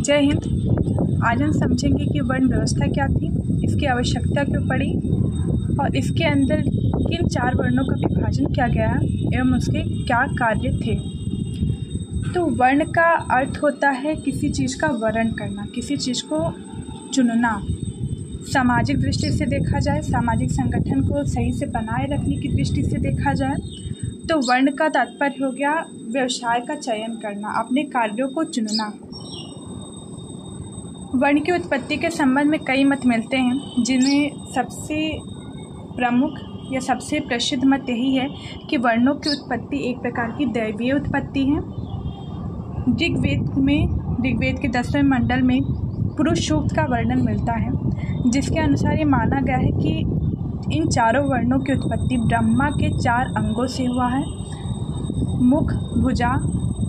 जय हिंद। आज हम समझेंगे कि वर्ण व्यवस्था क्या थी, इसकी आवश्यकता क्यों पड़ी और इसके अंदर किन 4 वर्णों का विभाजन किया गया एवं उसके क्या कार्य थे। तो वर्ण का अर्थ होता है किसी चीज़ का वर्ण करना, किसी चीज़ को चुनना। सामाजिक दृष्टि से देखा जाए, सामाजिक संगठन को सही से बनाए रखने की दृष्टि से देखा जाए तो वर्ण का तात्पर्य हो गया व्यवसाय का चयन करना, अपने कार्यों को चुनना। वर्ण की उत्पत्ति के संबंध में कई मत मिलते हैं, जिनमें सबसे प्रमुख या सबसे प्रसिद्ध मत यही है कि वर्णों की उत्पत्ति एक प्रकार की दैवीय उत्पत्ति है। ऋग्वेद के 10वें मंडल में पुरुष सूक्त का वर्णन मिलता है, जिसके अनुसार ये माना गया है कि इन चारों वर्णों की उत्पत्ति ब्रह्मा के 4 अंगों से हुआ है। मुख, भुजा,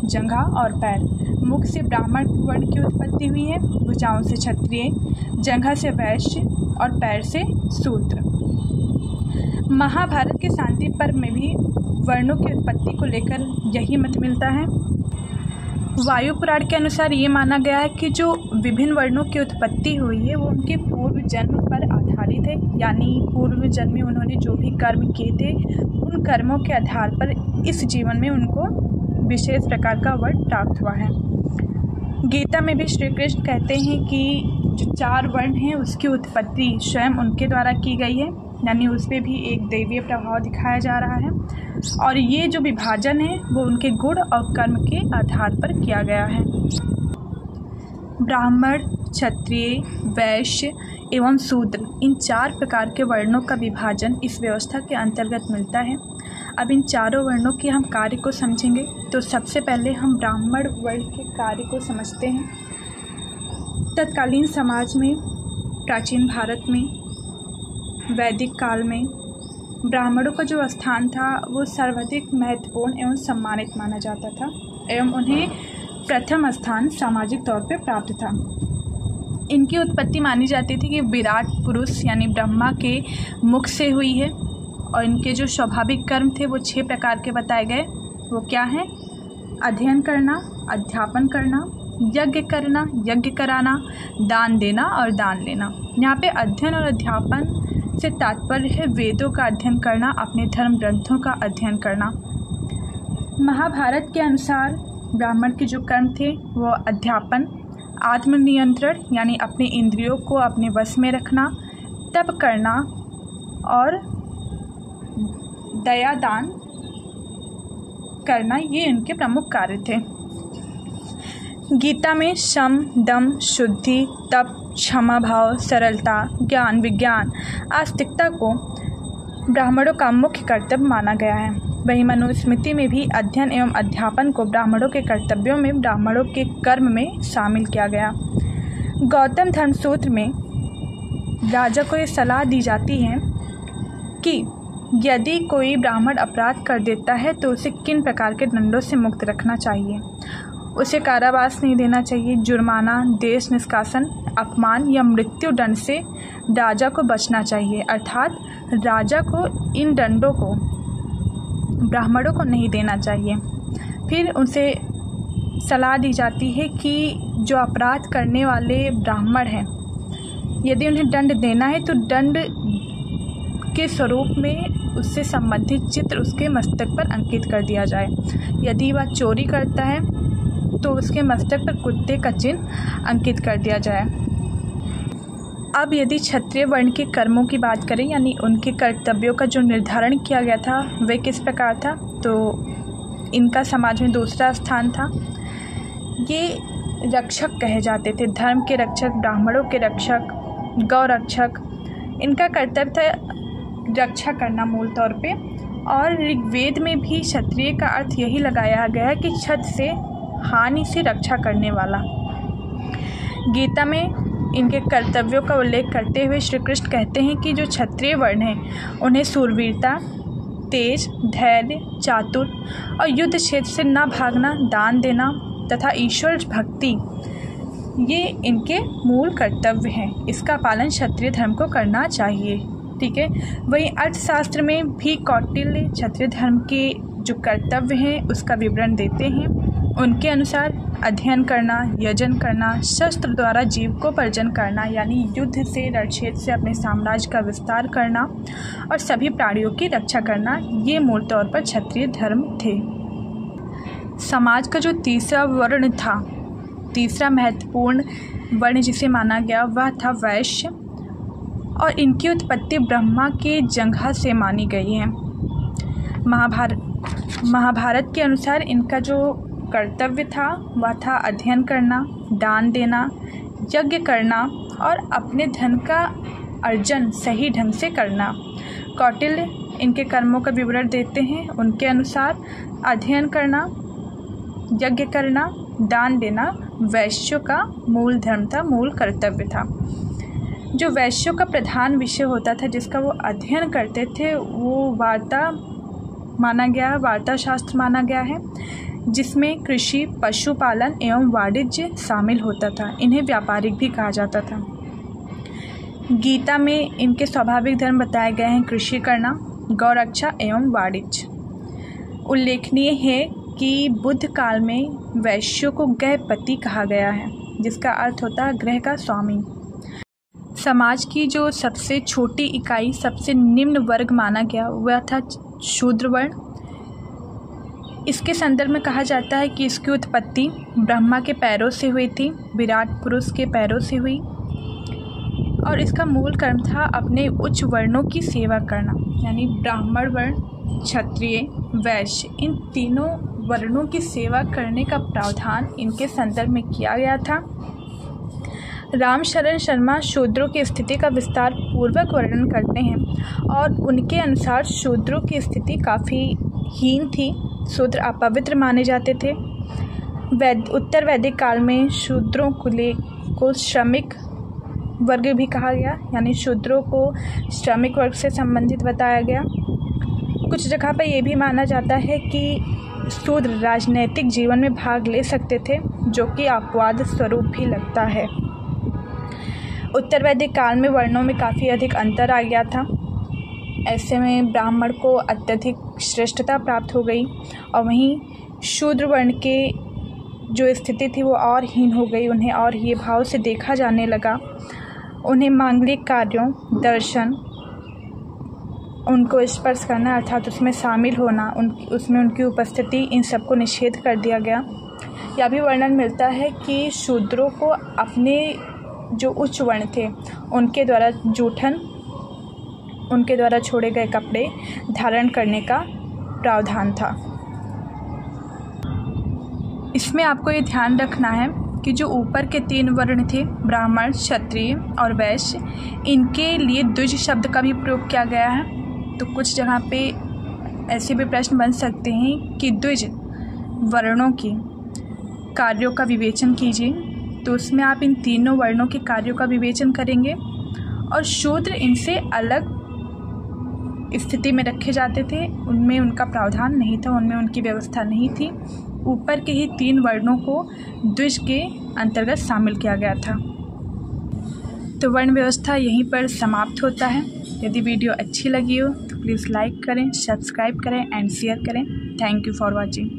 जंघा और पैर। मुख से ब्राह्मण वर्ण की उत्पत्ति हुई है, भुजाओं से क्षत्रिय, जंघा से वैश्य और पैर से शूद्र। महाभारत के शांति पर्व में भी वर्णों की उत्पत्ति को लेकर यही मत मिलता है। वायु पुराण के अनुसार ये माना गया है कि जो विभिन्न वर्णों की उत्पत्ति हुई है वो उनके पूर्व जन्म पर आधारित है, यानी पूर्व जन्म में उन्होंने जो भी कर्म किए थे उन कर्मों के आधार पर इस जीवन में उनको विशेष प्रकार का वर्ण प्राप्त हुआ है। गीता में भी श्री कृष्ण कहते हैं कि जो 4 वर्ण हैं उसकी उत्पत्ति स्वयं उनके द्वारा की गई है, यानी उसमें भी एक दैवीय प्रभाव दिखाया जा रहा है और ये जो विभाजन है वो उनके गुण और कर्म के आधार पर किया गया है। ब्राह्मण, क्षत्रिय, वैश्य एवं शूद्र, इन 4 प्रकार के वर्णों का विभाजन इस व्यवस्था के अंतर्गत मिलता है। अब इन चारों वर्णों के हम कार्य को समझेंगे। तो सबसे पहले हम ब्राह्मण वर्ण के कार्य को समझते हैं। तत्कालीन समाज में, प्राचीन भारत में, वैदिक काल में ब्राह्मणों का जो स्थान था वो सर्वाधिक महत्वपूर्ण एवं सम्मानित माना जाता था एवं उन्हें प्रथम स्थान सामाजिक तौर पर प्राप्त था। इनकी उत्पत्ति मानी जाती थी कि विराट पुरुष यानी ब्रह्मा के मुख से हुई है और इनके जो स्वाभाविक कर्म थे वो 6 प्रकार के बताए गए। वो क्या हैं? अध्ययन करना, अध्यापन करना, यज्ञ करना, यज्ञ कराना, दान देना और दान लेना। यहाँ पे अध्ययन और अध्यापन से तात्पर्य है वेदों का अध्ययन करना, अपने धर्म ग्रंथों का अध्ययन करना। महाभारत के अनुसार ब्राह्मण के जो कर्म थे वो अध्यापन, आत्मनियंत्रण यानी अपने इंद्रियों को अपने वश में रखना, तप करना और दया दान करना, ये इनके प्रमुख कार्य थे। गीता में शम, दम, शुद्धि, तप, क्षमा भाव, सरलता, ज्ञान, विज्ञान, आस्तिकता को ब्राह्मणों का मुख्य कर्तव्य माना गया है। वहीं मनुस्मृति में भी अध्ययन एवं अध्यापन को ब्राह्मणों के कर्तव्यों में, ब्राह्मणों के कर्म में शामिल किया गया। गौतम धर्मसूत्र में राजा को ये सलाह दी जाती है कि यदि कोई ब्राह्मण अपराध कर देता है तो उसे किन प्रकार के दंडों से मुक्त रखना चाहिए। उसे कारावास नहीं देना चाहिए, जुर्माना, देश निष्कासन, अपमान या मृत्यु दंड से राजा को बचना चाहिए, अर्थात राजा को इन दंडों को ब्राह्मणों को नहीं देना चाहिए। फिर उनसे सलाह दी जाती है कि जो अपराध करने वाले ब्राह्मण हैं यदि उन्हें दंड देना है तो दंड के स्वरूप में उससे संबंधित चित्र उसके मस्तक पर अंकित कर दिया जाए। यदि वह चोरी करता है तो उसके मस्तक पर कुत्ते का चिन्ह अंकित कर दिया जाए। अब यदि क्षत्रिय वर्ण के कर्मों की बात करें, यानी उनके कर्तव्यों का जो निर्धारण किया गया था वह किस प्रकार था, तो इनका समाज में दूसरा स्थान था। ये रक्षक कहे जाते थे, धर्म के रक्षक, ब्राह्मणों के रक्षक, गौ रक्षक। इनका कर्तव्य था रक्षा करना मूल तौर पे। और ऋग्वेद में भी क्षत्रिय का अर्थ यही लगाया गया है कि छत से हानि से रक्षा करने वाला। गीता में इनके कर्तव्यों का उल्लेख करते हुए श्री कृष्ण कहते हैं कि जो क्षत्रिय वर्ण हैं उन्हें शूरवीरता, तेज, धैर्य, चातुर और युद्ध क्षेत्र से न भागना, दान देना तथा ईश्वर भक्ति, ये इनके मूल कर्तव्य हैं। इसका पालन क्षत्रिय धर्म को करना चाहिए। ठीक है। वहीं अर्थशास्त्र में भी कौटिल्य क्षत्रिय धर्म के जो कर्तव्य हैं उसका विवरण देते हैं उनके अनुसार अध्ययन करना, यजन करना, शस्त्र द्वारा जीविकोपार्जन करना यानी युद्ध से, रणक्षेत्र से अपने साम्राज्य का विस्तार करना और सभी प्राणियों की रक्षा करना, ये मूल तौर पर क्षत्रिय धर्म थे। समाज का जो तीसरा वर्ण था, तीसरा महत्वपूर्ण वर्ण जिसे माना गया वह था वैश्य, और इनकी उत्पत्ति ब्रह्मा के जंघा से मानी गई है। महाभारत के अनुसार इनका जो कर्तव्य था वह था अध्ययन करना, दान देना, यज्ञ करना और अपने धन का अर्जन सही ढंग से करना। कौटिल्य इनके कर्मों का विवरण देते हैं। उनके अनुसार अध्ययन करना, यज्ञ करना, दान देना वैश्यों का मूल धर्म था, मूल कर्तव्य था। जो वैश्यों का प्रधान विषय होता था जिसका वो अध्ययन करते थे वो वार्ता माना गया है, वार्ता शास्त्र माना गया है, जिसमें कृषि, पशुपालन एवं वाणिज्य शामिल होता था। इन्हें व्यापारिक भी कहा जाता था। गीता में इनके स्वाभाविक धर्म बताए गए हैं कृषि करना, गौरक्षा एवं वाणिज्य। उल्लेखनीय है कि बुद्ध काल में वैश्यों को गृहपति कहा गया है, जिसका अर्थ होता है गृह का स्वामी। समाज की जो सबसे छोटी इकाई, सबसे निम्न वर्ग माना गया वह था शूद्र वर्ण। इसके संदर्भ में कहा जाता है कि इसकी उत्पत्ति ब्रह्मा के पैरों से हुई थी, विराट पुरुष के पैरों से हुई, और इसका मूल कर्म था अपने उच्च वर्णों की सेवा करना, यानी ब्राह्मण वर्ण, क्षत्रिय, वैश्य, इन तीनों वर्णों की सेवा करने का प्रावधान इनके संदर्भ में किया गया था। रामशरण शर्मा शूद्रों की स्थिति का विस्तार पूर्वक वर्णन करते हैं और उनके अनुसार शूद्रों की स्थिति काफ़ी हीन थी। शूद्र अपवित्र माने जाते थे। उत्तर वैदिक काल में शूद्रों को श्रमिक वर्ग भी कहा गया, यानी शूद्रों को श्रमिक वर्ग से संबंधित बताया गया। कुछ जगह पर यह भी माना जाता है कि शूद्र राजनैतिक जीवन में भाग ले सकते थे, जो कि अपवाद स्वरूप भी लगता है। उत्तर वैदिक काल में वर्णों में काफ़ी अधिक अंतर आ गया था। ऐसे में ब्राह्मण को अत्यधिक श्रेष्ठता प्राप्त हो गई और वहीं शूद्र वर्ण के जो स्थिति थी वो और हीन हो गई। उन्हें और ये भाव से देखा जाने लगा। उन्हें मांगलिक कार्यों, दर्शन, उनको स्पर्श करना अर्थात उसमें शामिल होना, उसमें उनकी उपस्थिति, इन सबको निषेध कर दिया गया। यह भी वर्णन मिलता है कि शूद्रों को अपने जो उच्च वर्ण थे उनके द्वारा जूठन, उनके द्वारा छोड़े गए कपड़े धारण करने का प्रावधान था। इसमें आपको ये ध्यान रखना है कि जो ऊपर के 3 वर्ण थे, ब्राह्मण, क्षत्रिय और वैश्य, इनके लिए द्विज शब्द का भी प्रयोग किया गया है। तो कुछ जगह पे ऐसे भी प्रश्न बन सकते हैं कि द्विज वर्णों की कार्यों का विवेचन कीजिए, तो उसमें आप इन तीनों वर्णों के कार्यों का विवेचन करेंगे और शूद्र इनसे अलग स्थिति में रखे जाते थे। उनमें उनका प्रावधान नहीं था, उनमें उनकी व्यवस्था नहीं थी। ऊपर के ही 3 वर्णों को द्विज के अंतर्गत शामिल किया गया था। तो वर्ण व्यवस्था यहीं पर समाप्त होता है। यदि वीडियो अच्छी लगी हो तो प्लीज़ लाइक करें, सब्सक्राइब करें एंड शेयर करें। Thank you for watching.